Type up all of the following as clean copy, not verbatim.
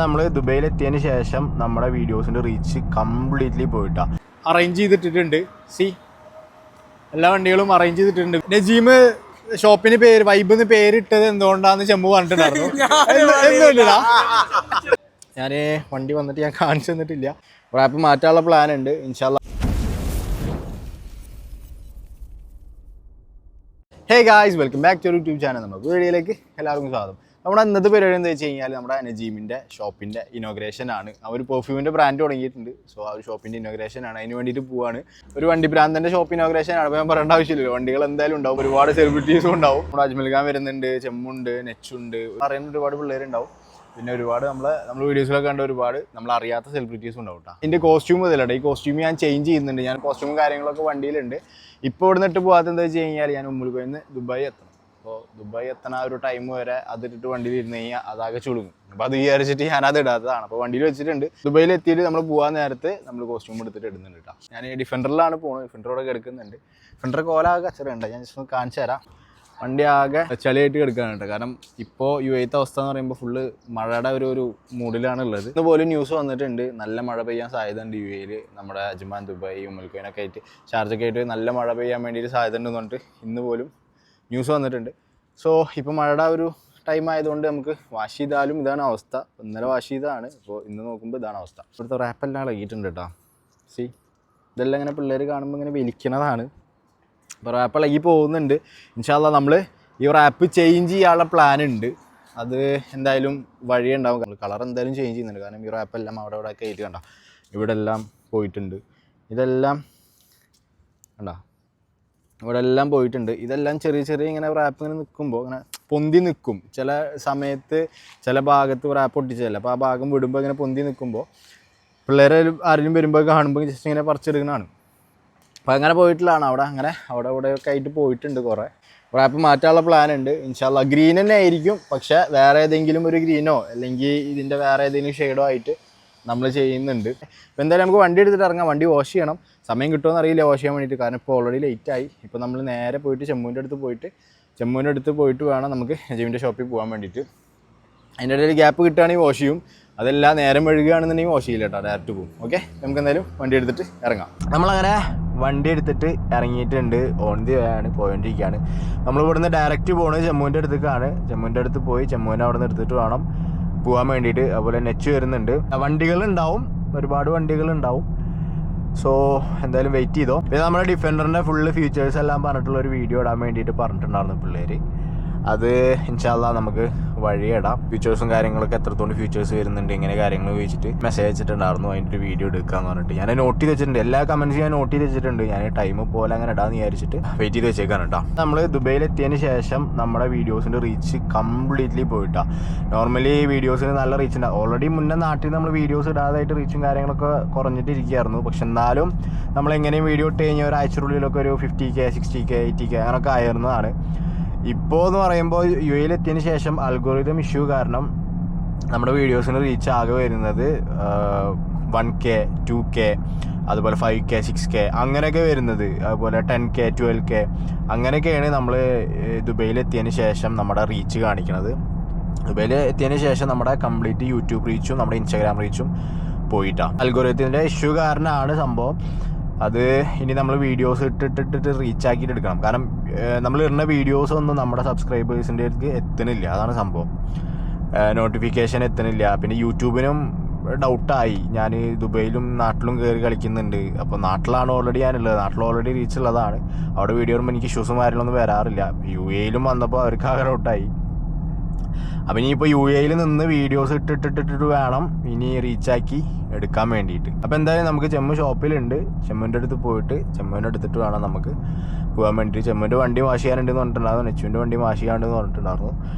നമ്മൾ ദുബൈയിലെത്തിയതിന് ശേഷം നമ്മുടെ വീഡിയോസിൻ്റെ റീച്ച് കംപ്ലീറ്റ്ലി പോയിട്ടാ അറേഞ്ച് ചെയ്തിട്ടിട്ടുണ്ട്. എല്ലാ വണ്ടികളും അറേഞ്ച് ചെയ്തിട്ടുണ്ട്. നജീം ഷോപ്പിന് പേര് വൈബിന്ന് പേരിട്ടത് എന്തുകൊണ്ടാന്ന് ചെമ്പ് പറഞ്ഞിട്ടുണ്ടായിരുന്നു. ഞാൻ വണ്ടി വന്നിട്ട് ഞാൻ കാണിച്ചു തന്നിട്ടില്ല. റാപ്പ് മാറ്റാനുള്ള പ്ലാൻ ഉണ്ട് ഇൻഷാല്ലാ. Hey guys, welcome back to YouTube channel. നമ്മുടെ വീഡിയോയിലേക്ക് എല്ലാവർക്കും സ്വാഗതം. നമ്മുടെ ഇന്നത്തെ പരിപാടി എന്താ വെച്ച് കഴിഞ്ഞാൽ നമ്മുടെ നജീമിൻ്റെ ഷോപ്പിൻ്റെ ഇനോഗ്രേഷൻ ആണ്. അവർ പെർഫ്യൂമിൻ്റെ ബ്രാൻഡ് തുടങ്ങിയിട്ടുണ്ട്. സോ ആ ഒരു ഷോപ്പിൻ്റെ ഇനോഗ്രേഷൻ ആണ്, അതിന് വേണ്ടിയിട്ട് പോവാണ്. ഒരു വണ്ടി ബ്രാൻഡിൻ്റെ ഷോപ്പ് ഇനോഗ്രേഷൻ ആണ്. അപ്പോൾ ഞാൻ പറയേണ്ട ആവശ്യമില്ലല്ലോ, വണ്ടികൾ എന്തായാലും ഉണ്ടാവും. ഒരുപാട് സെലിബ്രിറ്റീസും ഉണ്ടാവും. നമ്മുടെ അജ്മൽ ഖാൻ വരുന്നുണ്ട്, ചെമ്മുണ്ട്, നെച്ചുണ്ട്, പറയുന്ന ഒരുപാട് പിള്ളേരുണ്ടാവും. പിന്നെ ഒരുപാട് നമ്മൾ വീഡിയോസിലൊക്കെ കണ്ട ഒരുപാട് നമ്മൾ അറിയാത്ത സെലിബ്രിറ്റീസും ഉണ്ടാവും കേട്ടോ. ഇതിൻ്റെ കോസ്റ്റ്യൂം ഇതിലുണ്ട്. ഈ കോസ്റ്റ്യൂം ഞാൻ ചേഞ്ച് ചെയ്യുന്നുണ്ട്. ഞാൻ കോസ്റ്റ്യൂമും കാര്യങ്ങളൊക്കെ വണ്ടിയിലുണ്ട്. ഇപ്പോൾ ഇവിടെ നിന്നിട്ട് പോകാത്ത എന്താ വെച്ച് കഴിഞ്ഞാൽ ഞാൻ ഉമ്മുൽഖോയിന്ന് ദുബായി എത്തണം. അപ്പോൾ ദുബായി എത്തണ ഒരു ടൈം വരെ അതിട്ടിട്ട് വണ്ടിയിൽ ഇരുന്ന് കഴിഞ്ഞാൽ അതാകെ ചുളുങ്ങും. അപ്പോൾ അത് വിചാരിച്ചിട്ട് ഞാനത് ഇടാത്തതാണ്. അപ്പോൾ വണ്ടിയിൽ വെച്ചിട്ടുണ്ട്. ദുബായിൽ എത്തിയിട്ട് നമ്മൾ പോകാൻ നേരത്ത് നമ്മൾ കോസ്റ്റ്യൂം എടുത്തിട്ട് ഇടുന്നുണ്ട് കേട്ടോ. ഞാൻ ഡിഫൻഡറിലാണ് പോകുന്നത്. ഡിഫൻഡറോടെ എടുക്കുന്നുണ്ട്. ഡിഫൻഡർ കോലാകെ കച്ചറുണ്ട്. ഞാൻ ജസ്റ്റ് ഒന്ന് കാണിച്ചു തരാം. വണ്ടി ആകെ ചളിയായിട്ട് കിടക്കാനുണ്ട്. കാരണം ഇപ്പോൾ യുഎത്തെ അവസ്ഥ എന്ന് പറയുമ്പോൾ ഫുള്ള് മഴയുടെ ഒരു മൂഡിലാണ് ഉള്ളത്. ഇന്നുപോലും ന്യൂസ് വന്നിട്ടുണ്ട്, നല്ല മഴ പെയ്യാൻ സാധ്യത ഉണ്ട് യുഎയിൽ. നമ്മുടെ അജ്മാൻ, ദുബായ്, ഉമ്മുൽഖോയിനൊക്കെ ആയിട്ട്, ഷാർജൊക്കെ ആയിട്ട് നല്ല മഴ പെയ്യാൻ വേണ്ടിയിട്ട് സാധ്യത ഉണ്ടെന്ന് പറഞ്ഞിട്ട് ഇന്ന് പോലും ന്യൂസ് വന്നിട്ടുണ്ട്. സോ ഇപ്പോൾ മഴയുടെ ഒരു ടൈം ആയതുകൊണ്ട് നമുക്ക് വാഷ് ചെയ്താലും ഇതാണ് അവസ്ഥ. ഇന്നലെ വാഷ് ചെയ്തതാണ്, ഇപ്പോൾ ഇന്ന് നോക്കുമ്പോൾ ഇതാണ് അവസ്ഥ. ഇവിടുത്തെ റാപ്പെല്ലാം ഇളകിയിട്ടുണ്ട് കേട്ടോ. ഇതെല്ലാം ഇങ്ങനെ പിള്ളേർ കാണുമ്പോൾ ഇങ്ങനെ വലിക്കുന്നതാണ്. അപ്പോൾ റാപ്പ് ഇളകി പോകുന്നുണ്ട്. ഇൻഷാല്ലാ നമ്മൾ ഈ റാപ്പ് ചേഞ്ച് ചെയ്യാനുള്ള പ്ലാൻ ഉണ്ട്. അത് എന്തായാലും വഴിയുണ്ടാവും. കളർ എന്തായാലും ചേഞ്ച് ചെയ്യുന്നുണ്ട്. കാരണം ഈ റാപ്പെല്ലാം അവിടെ ഒക്കെ ആയിട്ട് കണ്ട ഇവിടെ എല്ലാം പോയിട്ടുണ്ട്. ഇതെല്ലാം കണ്ട ഇവിടെ എല്ലാം പോയിട്ടുണ്ട്. ഇതെല്ലാം ചെറിയ ഇങ്ങനെ റാപ്പ് ഇങ്ങനെ നിൽക്കുമ്പോൾ ഇങ്ങനെ പൊന്തി നിൽക്കും. ചില സമയത്ത് ചില ഭാഗത്ത് റാപ്പ് ഒട്ടിച്ചതല്ല, അപ്പോൾ ആ ഭാഗം വിടുമ്പോൾ ഇങ്ങനെ പൊന്തി നിൽക്കുമ്പോൾ പിള്ളേരെ ആരെങ്കിലും വരുമ്പോൾ കാണുമ്പോൾ ജസ്റ്റ് ഇങ്ങനെ പറിച്ചെടുക്കുന്നതാണ്. അപ്പോൾ അങ്ങനെ പോയിട്ടുള്ളതാണ്. അവിടെ ഒക്കെ ആയിട്ട് പോയിട്ടുണ്ട് കുറേ. റാപ്പ് മാറ്റാനുള്ള പ്ലാൻ ഉണ്ട് ഇൻഷാല്ലാ. ഗ്രീൻ തന്നെ ആയിരിക്കും, പക്ഷേ വേറെ ഏതെങ്കിലും ഒരു ഗ്രീനോ അല്ലെങ്കിൽ ഇതിൻ്റെ വേറെ ഏതെങ്കിലും ഷെയ്ഡോ ആയിട്ട് നമ്മൾ ചെയ്യുന്നുണ്ട്. അപ്പോൾ എന്തായാലും നമുക്ക് വണ്ടി എടുത്തിട്ട് ഇറങ്ങാം. വണ്ടി വാഷ് ചെയ്യണം. സമയം കിട്ടുമെന്ന് അറിയില്ല വാഷ് ചെയ്യാൻ വേണ്ടിയിട്ട്. കാരണം ഇപ്പോൾ ഓൾറെഡി ലേറ്റായി. ഇപ്പോൾ നമ്മൾ നേരെ പോയിട്ട് ചെമ്മുവിൻ്റെ അടുത്ത് പോയിട്ട് വേണം നമുക്ക് നജീമിൻ്റെ ഷോപ്പിൽ പോകാൻ വേണ്ടിയിട്ട്. അതിൻ്റെ ഇടയിൽ ഗ്യാപ്പ് കിട്ടുകയാണെങ്കിൽ വാഷ് ചെയ്യും. അതെല്ലാം നേരം വഴുകുകയാണെന്നുണ്ടെങ്കിൽ വാഷ് ചെയ്യില്ല കേട്ടോ, ഡയറക്റ്റ് പോകും. ഓക്കെ, നമുക്ക് എന്തായാലും വണ്ടി എടുത്തിട്ട് ഇറങ്ങാം. നമ്മളങ്ങനെ വണ്ടി എടുത്തിട്ട് ഇറങ്ങിയിട്ടുണ്ട്. ഓൺ ദി വേ ആണ്, പോയിക്കൊണ്ടിരിക്കുകയാണ്. നമ്മളിവിടുന്ന് ഡയറക്റ്റ് പോകുന്നത് ചെമ്മുവിൻ്റെ അടുത്തേക്കാണ്. ചെമ്മുവിൻ്റെ അടുത്ത് പോയി ചെമ്മുവിനെ അവിടെ നിന്ന് എടുത്തിട്ട് വേണം പോകാൻ വേണ്ടിയിട്ട്. അതുപോലെ നെച്ച് വരുന്നുണ്ട്. വണ്ടികളുണ്ടാവും, ഒരുപാട് വണ്ടികളുണ്ടാവും. സോ എന്തായാലും വെയിറ്റ് ചെയ്തോ. പിന്നെ നമ്മുടെ ഡിഫൻഡറിൻ്റെ ഫുള്ള് ഫീച്ചേഴ്സ് എല്ലാം പറഞ്ഞിട്ടുള്ളൊരു വീഡിയോ ഇടാൻ വേണ്ടിയിട്ട് പറഞ്ഞിട്ടുണ്ടായിരുന്നു പിള്ളേർ. അത് ഇൻഷാല്ലാ നമുക്ക് വഴിയിടാം. ഫീച്ചേഴ്സും കാര്യങ്ങളൊക്കെ എത്രത്തോളം ഫീച്ചേഴ്സ് വരുന്നുണ്ട് ഇങ്ങനെ കാര്യങ്ങൾ ചോദിച്ചിട്ട് മെസ്സേജ് വെച്ചിട്ടുണ്ടായിരുന്നു. അതിൻ്റെ ഒരു വീഡിയോ എടുക്കാമെന്ന് പറഞ്ഞിട്ട് ഞാൻ നോട്ട് ചെയ്ത് വെച്ചിട്ടുണ്ട്. എല്ലാ കമൻറ്റ്സും ഞാൻ നോട്ട് ചെയ്ത് വെച്ചിട്ടുണ്ട്. ഞാൻ ടൈം പോലെ അങ്ങനെ ഇടാമെന്ന് വിചാരിച്ചിട്ട് വെയിറ്റ് ചെയ്ത് വെച്ചേക്കാണ് കേട്ടോ. നമ്മൾ ദുബൈയിലെത്തിയതിന് ശേഷം നമ്മുടെ വീഡിയോസിൻ്റെ റീച്ച് കംപ്ലീറ്റ്ലി പോയിട്ടാണ്. നോർമലി വീഡിയോസിന് നല്ല റീച്ച് ഉണ്ട്. ഓൾറെഡി മുന്നേ നാട്ടിൽ നമ്മൾ വീഡിയോസ് ഇടാതായിട്ട് റീച്ചും കാര്യങ്ങളൊക്കെ കുറഞ്ഞിട്ടിരിക്കുകയായിരുന്നു. പക്ഷെ എന്നാലും നമ്മളെങ്ങനെയും വീഡിയോ ഇട്ട് കഴിഞ്ഞാൽ ഒരാഴ്ചയുള്ളിലൊക്കെ ഒരു 50K 60K 80K അങ്ങനെയൊക്കെ ആയിരുന്നതാണ്. ഇപ്പോൾ എന്ന് പറയുമ്പോൾ യുഎയിലെത്തിയതിന് ശേഷം അൽഗോറിതം ഇഷ്യൂ കാരണം നമ്മുടെ വീഡിയോസിന് റീച്ച് ആകെ വരുന്നത് 1K 2K അതുപോലെ 5K 6K അങ്ങനെയൊക്കെ വരുന്നത്. അതുപോലെ 10K 12K അങ്ങനെയൊക്കെയാണ് നമ്മൾ ദുബൈയിലെത്തിയതിന് ശേഷം നമ്മുടെ റീച്ച് കാണിക്കുന്നത്. ദുബൈയിൽ എത്തിയതിന് ശേഷം നമ്മുടെ കംപ്ലീറ്റ് യൂട്യൂബ് റീച്ചും നമ്മുടെ ഇൻസ്റ്റാഗ്രാം റീച്ചും പോയിട്ടാണ്. അൽഗോറിതത്തിൻ്റെ ഇഷ്യൂ കാരണമാണ് സംഭവം. അത് ഇനി നമ്മൾ വീഡിയോസ് ഇട്ടിട്ട് റീച്ച് ആക്കിയിട്ട് എടുക്കണം. കാരണം നമ്മൾ ഇടുന്ന വീഡിയോസ് ഒന്നും നമ്മുടെ സബ്സ്ക്രൈബേഴ്സിൻ്റെ അടുത്ത് എത്തുന്നില്ല. അതാണ് സംഭവം. നോട്ടിഫിക്കേഷൻ എത്തുന്നില്ല. പിന്നെ യൂട്യൂബിനും ഡൗട്ടായി. ഞാൻ ദുബൈയിലും നാട്ടിലും കയറി കളിക്കുന്നുണ്ട്. അപ്പോൾ നാട്ടിലാണ് ഓൾറെഡി ഞാനുള്ളത്. നാട്ടിൽ ഓൾറെഡി റീച്ച് ഉള്ളതാണ്. അവിടെ വീഡിയോ വരുമ്പോൾ എനിക്ക് ഇഷ്യൂസും കാര്യങ്ങളൊന്നും വരാറില്ല. യുഎയിലും വന്നപ്പോൾ അവർക്ക് ആകെ ഡൗട്ടായി. അപ്പം ഇനിയിപ്പോൾ യുഎയിൽ നിന്ന് വീഡിയോസ് ഇട്ടിട്ട് വേണം ഇനി റീച്ചാക്കി എടുക്കാൻ വേണ്ടിയിട്ട്. അപ്പോൾ എന്തായാലും നമുക്ക് ചെമ്മു ഷോപ്പിലുണ്ട്. ചെമ്മുവിൻ്റെ അടുത്ത് പോയിട്ട് ചെമ്മുവിൻ്റെ എടുത്തിട്ട് വേണം നമുക്ക് പോകാൻ വേണ്ടിയിട്ട്. ചെമ്മുവിൻ്റെ വണ്ടി വാഷ് ചെയ്യാനുണ്ടെന്ന് പറഞ്ഞിട്ടുണ്ടായിരുന്നു. നെച്ചുവിൻ്റെ വണ്ടി വാഷ് ചെയ്യാനുണ്ടെന്ന് പറഞ്ഞിട്ടുണ്ടായിരുന്നു.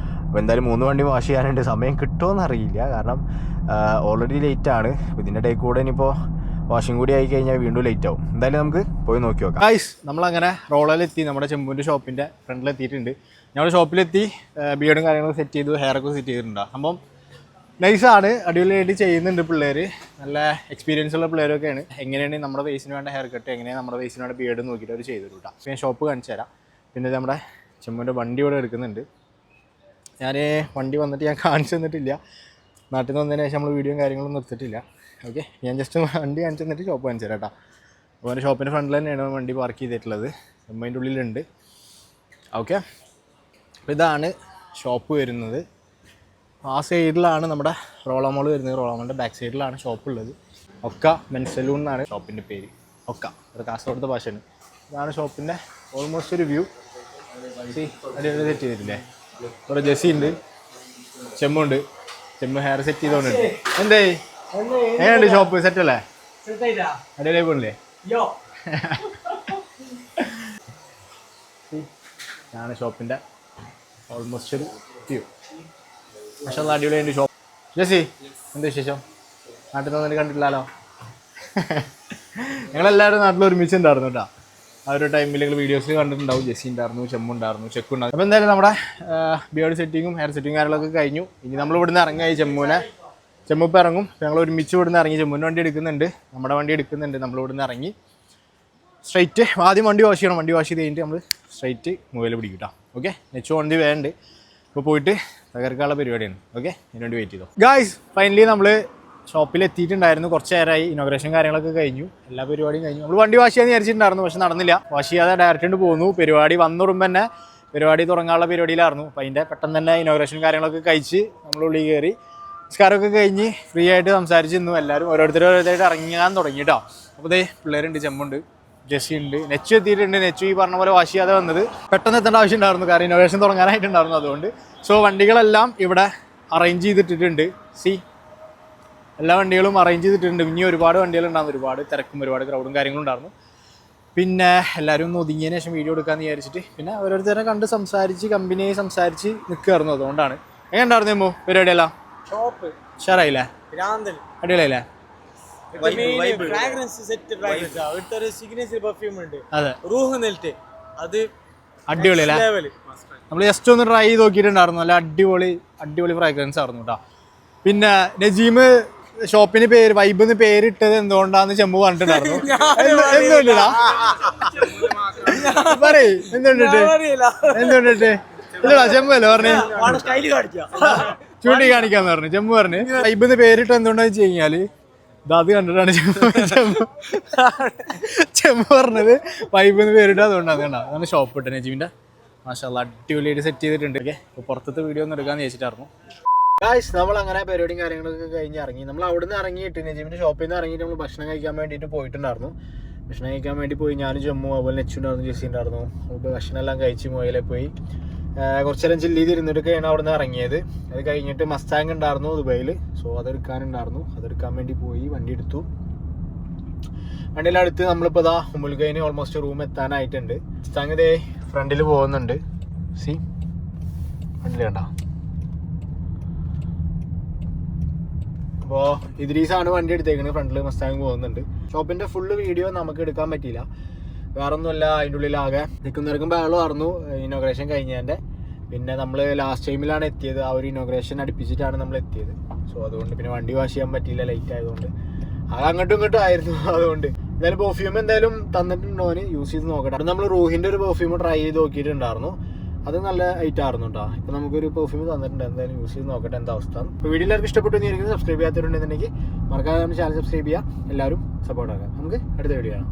അപ്പോൾ എന്തായാലും 3 വണ്ടി വാഷ് ചെയ്യാനുണ്ട്. സമയം കിട്ടുമോയെന്ന് അറിയില്ല, കാരണം ഓൾറെഡി ലേറ്റാണ്. ഇതിൻ്റെ ഇടയിൽ കൂടെ ഇനിയിപ്പോൾ വാഷിംഗ് കൂടി ആയി കഴിഞ്ഞാൽ വീണ്ടും ലേറ്റ് ആവും. എന്തായാലും നമുക്ക് പോയി നോക്കി നോക്കാം. ഗൈസ്, നമ്മളങ്ങനെ റോളയിലെത്തി. നമ്മുടെ ചെമ്മുവിൻ്റെ ഷോപ്പിൻ്റെ ഫ്രണ്ടിലെത്തിയിട്ടുണ്ട്. ഞങ്ങൾ ഷോപ്പിലെത്തി ബിയർഡും കാര്യങ്ങളൊക്കെ സെറ്റ് ചെയ്തു, ഹെയറൊക്കെ സെറ്റ് ചെയ്തിട്ടുണ്ട്. സംഭവം നൈസാണ്, അടിപൊളിയായിട്ട് ചെയ്യുന്നുണ്ട് പിള്ളേർ. നല്ല എക്സ്പീരിയൻസ് ഉള്ള പിള്ളേരൊക്കെയാണ്. എങ്ങനെയാണ് നമ്മുടെ ഫേസിന് വേണ്ട ഹെയർ കട്ട്, എങ്ങനെയാണ് നമ്മുടെ ഫേസിന് വേണ്ട ബിയർഡ് നോക്കിയിട്ട് അവർ ചെയ്തു കേട്ടോ. ഞാൻ ഷോപ്പ് കാണിച്ചു തരാം. പിന്നെ നമ്മുടെ ചെമ്മുവിൻ്റെ വണ്ടി ഇവിടെ എടുക്കുന്നുണ്ട്. ഞാൻ വണ്ടി വന്നിട്ട് ഞാൻ കാണിച്ചു തന്നിട്ടില്ല. നാട്ടിൽ നിന്ന് വന്നതിന് ശേഷം നമ്മൾ വീഡിയോയും കാര്യങ്ങളൊന്നും നിർത്തിയിട്ടില്ല. ഓക്കെ, ഞാൻ ജസ്റ്റ് വണ്ടി കാണിച്ചു തന്നിട്ട് ഷോപ്പ് കാണിച്ചു തരാം കേട്ടോ. അപ്പോൾ എൻ്റെ ഷോപ്പിൻ്റെ ഫ്രണ്ടിൽ തന്നെയാണ് വണ്ടി പാർക്ക് ചെയ്തിട്ടുള്ളത്, അതിൻ്റെ ഉള്ളിലുണ്ട്. ഓക്കെ, അപ്പോൾ ഇതാണ് ഷോപ്പ് വരുന്നത്. ആ സൈഡിലാണ് നമ്മുടെ റോളമോൾ വരുന്നത്. റോളമോളിൻ്റെ ബാക്ക് സൈഡിലാണ് ഷോപ്പ് ഉള്ളത്. ഒക്ക മെൻസ് സലൂൺ എന്നാണ് ഷോപ്പിൻ്റെ പേര്. ഒക്ക, ഒരു കാസർഗോഡത്തെ ഭാഷയാണ്. ഇതാണ് ഷോപ്പിൻ്റെ ഓൾമോസ്റ്റ് ഒരു വ്യൂ. അടിപൊളി സെറ്റ് ചെയ്തിട്ടില്ലേ? ഇവിടെ ജെസ്സി ഉണ്ട്, ചെമ്മുണ്ട്. ചെമ്മ് ഹെയർ സെറ്റ് ചെയ്തോണ്ടുണ്ട്. എന്തേ എങ്ങനെയുണ്ട് ഷോപ്പ്? സെറ്റല്ലേ? അടിപൊളിയായി പോണില്ലേ? ഇതാണ് ഷോപ്പിൻ്റെ ഓൾമോസ്റ്റ് ഒരു വ്യൂ. പക്ഷേ അടിപൊളിയായിട്ട് ഷോപ്പ്. ജെസ്സി, എന്താ വിശേഷം? നാട്ടിൽ നിന്ന് കണ്ടിട്ടില്ലല്ലോ. ഞങ്ങളെല്ലാവരും നാട്ടിൽ ഒരുമിച്ചുണ്ടായിരുന്നു കേട്ടോ. ആ ഒരു ടൈമിൽ നിങ്ങൾ വീഡിയോസിൽ കണ്ടിട്ടുണ്ടാവും. ജെസ്സി ഉണ്ടായിരുന്നു, ചെമ്മുണ്ടായിരുന്നു, ചെക്കുണ്ടായിരുന്നു. അപ്പോൾ എന്തായാലും നമ്മുടെ ബിയേർഡ് സെറ്റിങ്ങും ഹെയർ സെറ്റിങ്ങും കാര്യങ്ങളൊക്കെ കഴിഞ്ഞു. ഇനി നമ്മൾ ഇവിടുന്ന് ഇറങ്ങായി. ചെമ്മുപ്പം ഇറങ്ങും. ഞങ്ങൾ ഒരുമിച്ച് ഇവിടുന്ന് ഇറങ്ങി. ചെമ്മുവിൻ്റെ വണ്ടി എടുക്കുന്നുണ്ട്, നമ്മുടെ വണ്ടി എടുക്കുന്നുണ്ട്. നമ്മൾ ഇവിടുന്ന് ഇറങ്ങി സ്ട്രൈറ്റ് ആദ്യം വണ്ടി വാഷ് ചെയ്യണം. വണ്ടി വാഷ് ചെയ്ത് കഴിഞ്ഞിട്ട് നമ്മൾ സ്ട്രൈറ്റ് മൊബൈൽ പിടിക്കും കേട്ടോ. ഓക്കെ, നെക്സ്റ്റ് വണ്ടി വേണ്ട. ഇപ്പോൾ പോയിട്ട് തകർക്കാനുള്ള പരിപാടിയാണ്. ഓക്കെ, ഇതിന് വേണ്ടി വെയിറ്റ് ചെയ്തോ. ഗായ്സ്, ഫൈനലി നമ്മൾ ഷോപ്പിൽ എത്തിയിട്ടുണ്ടായിരുന്നു. കുറച്ച് നേരമായി. ഇനോഗ്രേഷൻ കാര്യങ്ങളൊക്കെ കഴിഞ്ഞു, എല്ലാ പരിപാടിയും കഴിഞ്ഞു. നമ്മൾ വണ്ടി വാഷ് ചെയ്യാൻ വിചാരിച്ചിട്ടുണ്ടായിരുന്നു, പക്ഷെ നടന്നില്ല. വാഷ് ചെയ്യാതെ ഡയറക്റ്റ് പോകുന്നു. പരിപാടി വന്നുറുമ്പോൾ തന്നെ പരിപാടി തുടങ്ങാനുള്ള പരിപാടിയിലായിരുന്നു. അപ്പോൾ അതിൻ്റെ പെട്ടെന്ന് തന്നെ ഇനോഗ്രേഷൻ കാര്യങ്ങളൊക്കെ കഴിച്ച് നമ്മൾ ഉള്ളിൽ കയറി നിസ്കാരമൊക്കെ കഴിഞ്ഞ് ഫ്രീ ആയിട്ട് സംസാരിച്ച് നിന്നു. എല്ലാവരും ഓരോരുത്തരായിട്ട് ഇറങ്ങാൻ തുടങ്ങി കേട്ടോ. അപ്പോൾ ഇതേ പിള്ളേരുണ്ട്, ചെമ്മുണ്ട്, ജെസ്സി ഉണ്ട്, നെച്ചു എത്തിയിട്ടുണ്ട്. നെച്ചു ഈ പറഞ്ഞ പോലെ വാഷ് ചെയ്യാതെ വന്നത്. പെട്ടെന്ന് എത്തേണ്ട ആവശ്യം ഉണ്ടായിരുന്നു, കാരണം ഇനോഗ്രേഷൻ തുടങ്ങാനായിട്ടുണ്ടായിരുന്നു. അതുകൊണ്ട് വണ്ടികളെല്ലാം ഇവിടെ അറേഞ്ച് ചെയ്തിട്ടിട്ടുണ്ട്. എല്ലാ വണ്ടികളും അറേഞ്ച് ചെയ്തിട്ടുണ്ട്. ഇനി ഒരുപാട് വണ്ടികളുണ്ടായിരുന്നു. ഒരുപാട് തിരക്കും ഒരുപാട് ക്രൗഡും കാര്യങ്ങളും ഉണ്ടായിരുന്നു. പിന്നെ എല്ലാവരും ഒന്ന് ഒതുങ്ങിയതിന് ശേഷം വീഡിയോ എടുക്കാമെന്ന് വിചാരിച്ചിട്ട് പിന്നെ ഓരോരുത്തരെ കണ്ട് സംസാരിച്ച് കമ്പനിയായി സംസാരിച്ച് നിൽക്കുമായിരുന്നു. അതുകൊണ്ടാണ്. എങ്ങനെ ഉണ്ടായിരുന്നു എമ്മോ പരിപാടിയെല്ലാം? ഷാറായില്ലേ? അടിപൊളിയല്ലേ? അടിപൊളിയല്ലേ? നമ്മൾ ജസ്റ്റ് ഒന്ന് ട്രൈ ചെയ്ത് നോക്കിയിട്ടുണ്ടായിരുന്നു. നല്ല അടിപൊളി ഫ്രാഗ്രൻസ് ആയിരുന്നു കേട്ടോ. പിന്നെ നജീം ഷോപ്പിന് പേര് വൈബിന്ന് പേരിട്ടത് എന്തുകൊണ്ടാന്ന് ചെമ്പ് പറഞ്ഞിട്ടുണ്ടായിരുന്നു. എന്തുകൊണ്ടിട്ടാ പറയ്, എന്തുകൊണ്ടിട്ട് ഇല്ലടാ ചെമ്പല്ലേ പറഞ്ഞേ, ചൂണ്ടി കാണിക്കാന്ന് പറഞ്ഞു. ചെമ്പ് പറഞ്ഞ് വൈബിന്ന് പേരിട്ട് എന്തുകൊണ്ടാന്ന് വെച്ച് കഴിഞ്ഞാല് അത് കണ്ടിട്ടാണ് ചെമ്പ് പറഞ്ഞത്. വൈബിന്ന് പേരിട്ട് അതുകൊണ്ടാണ് കണ്ട. അതാണ് ഷോപ്പ് ഇട്ടത് നജീമിന്റെ. മാഷാഅല്ലാ അടിപൊളിയായിട്ട് സെറ്റ് ചെയ്തിട്ടുണ്ട്. ഓക്കെ, പുറത്തത്തെ വീഡിയോ ഒന്നും എടുക്കാന്ന് വെച്ചിട്ടായിരുന്നു. ഗായ്സ്, നമ്മൾ അങ്ങനെ പരിപാടിയും കാര്യങ്ങളൊക്കെ കഴിഞ്ഞ് ഇറങ്ങി. നമ്മൾ അവിടെ നിന്ന് ഇറങ്ങിയിട്ട് നജീമിൻ്റെ ഷോപ്പിൽ നിന്ന് ഇറങ്ങിയിട്ട് നമ്മൾ ഭക്ഷണം കഴിക്കാൻ വേണ്ടിയിട്ട് പോയിട്ടുണ്ടായിരുന്നു. ഭക്ഷണം കഴിക്കാൻ വേണ്ടി പോയി. ഞാൻ ജമ്മു, അതുപോലെ നെച്ചുണ്ടായിരുന്നു, ജെസ്സി ഉണ്ടായിരുന്നു. നമുക്ക് ഭക്ഷണം എല്ലാം കഴിച്ച് മൊയിലെ പോയി കുറച്ച് നേരം ചില്ല് ചെയ്തിരുന്നിട്ടൊക്കെയാണ് അവിടെ നിന്ന് ഇറങ്ങിയത്. അത് കഴിഞ്ഞിട്ട് മസ്താങ് ഉണ്ടായിരുന്നു ദുബൈയിൽ. സോ അതെടുക്കാനുണ്ടായിരുന്നു. അതെടുക്കാൻ വേണ്ടി പോയി വണ്ടി എടുത്തു. വണ്ടിയുടെ അടുത്ത് നമ്മളിപ്പോൾ ഇതാ ഉമ്മുൽഖൈന് ഓൾമോസ്റ്റ് റൂം എത്താനായിട്ടുണ്ട്. മസ്താങ് ഇതേ ഫ്രണ്ടിൽ പോകുന്നുണ്ട്. വണ്ടിയിൽ കണ്ടോ? അപ്പോൾ ഇദ്രീസാണ് വണ്ടി എടുത്തേക്കുന്നത്. ഫ്രണ്ടിൽ മസ്താങ് പോകുന്നുണ്ട്. ഷോപ്പിൻ്റെ ഫുള്ള് വീഡിയോ നമുക്ക് എടുക്കാൻ പറ്റിയില്ല. വേറെ ഒന്നുമല്ല, അതിൻ്റെ ഉള്ളിലാകെ നിൽക്കുന്നവർക്കും ബഹളമായിരുന്നു ഇനോഗ്രേഷൻ കഴിഞ്ഞതിൻ്റെ. പിന്നെ നമ്മൾ ലാസ്റ്റ് ടൈമിലാണ് എത്തിയത്. ആ ഒരു ഇനോഗ്രേഷൻ അടുപ്പിച്ചിട്ടാണ് നമ്മൾ എത്തിയത്. സോ അതുകൊണ്ട് പിന്നെ വണ്ടി വാഷ് ചെയ്യാൻ പറ്റിയില്ല, ലേറ്റ് ആയതുകൊണ്ട്. അത് അങ്ങോട്ടും ഇങ്ങോട്ടും ആയിരുന്നു. അതുകൊണ്ട് എന്തായാലും പെർഫ്യൂം എന്തായാലും തന്നിട്ടുണ്ടോ അവന്, യൂസ് ചെയ്ത് നോക്കട്ടെ. അത് നമ്മൾ റൂഹിൻ്റെ ഒരു പെർഫ്യൂം ട്രൈ ചെയ്ത് നോക്കിയിട്ടുണ്ടായിരുന്നു. അത് നല്ല ഐറ്റം ആയിരുന്നു കേട്ടോ. ഇപ്പോൾ നമുക്കൊരു പെർഫ്യൂം തന്നിട്ടുണ്ട്. എന്തായാലും യൂസ് ചെയ്ത് നോക്കട്ടെ എന്താ അവസ്ഥ. അപ്പോൾ വീഡിയോ എല്ലാവർക്കും ഇഷ്ടപ്പെട്ടു എന്ന് വിചാരിക്കുന്നത്. സബ്സ്ക്രൈബ് ചെയ്യാത്തവരുണ്ടെന്നുണ്ടെങ്കിൽ മറക്കാതെ ചാനൽ സബ്സ്ക്രൈബ് ചെയ്യുക. എല്ലാവരും സപ്പോർട്ട് ആക്കുക. നമുക്ക് അടുത്ത വീഡിയോ കാണാം.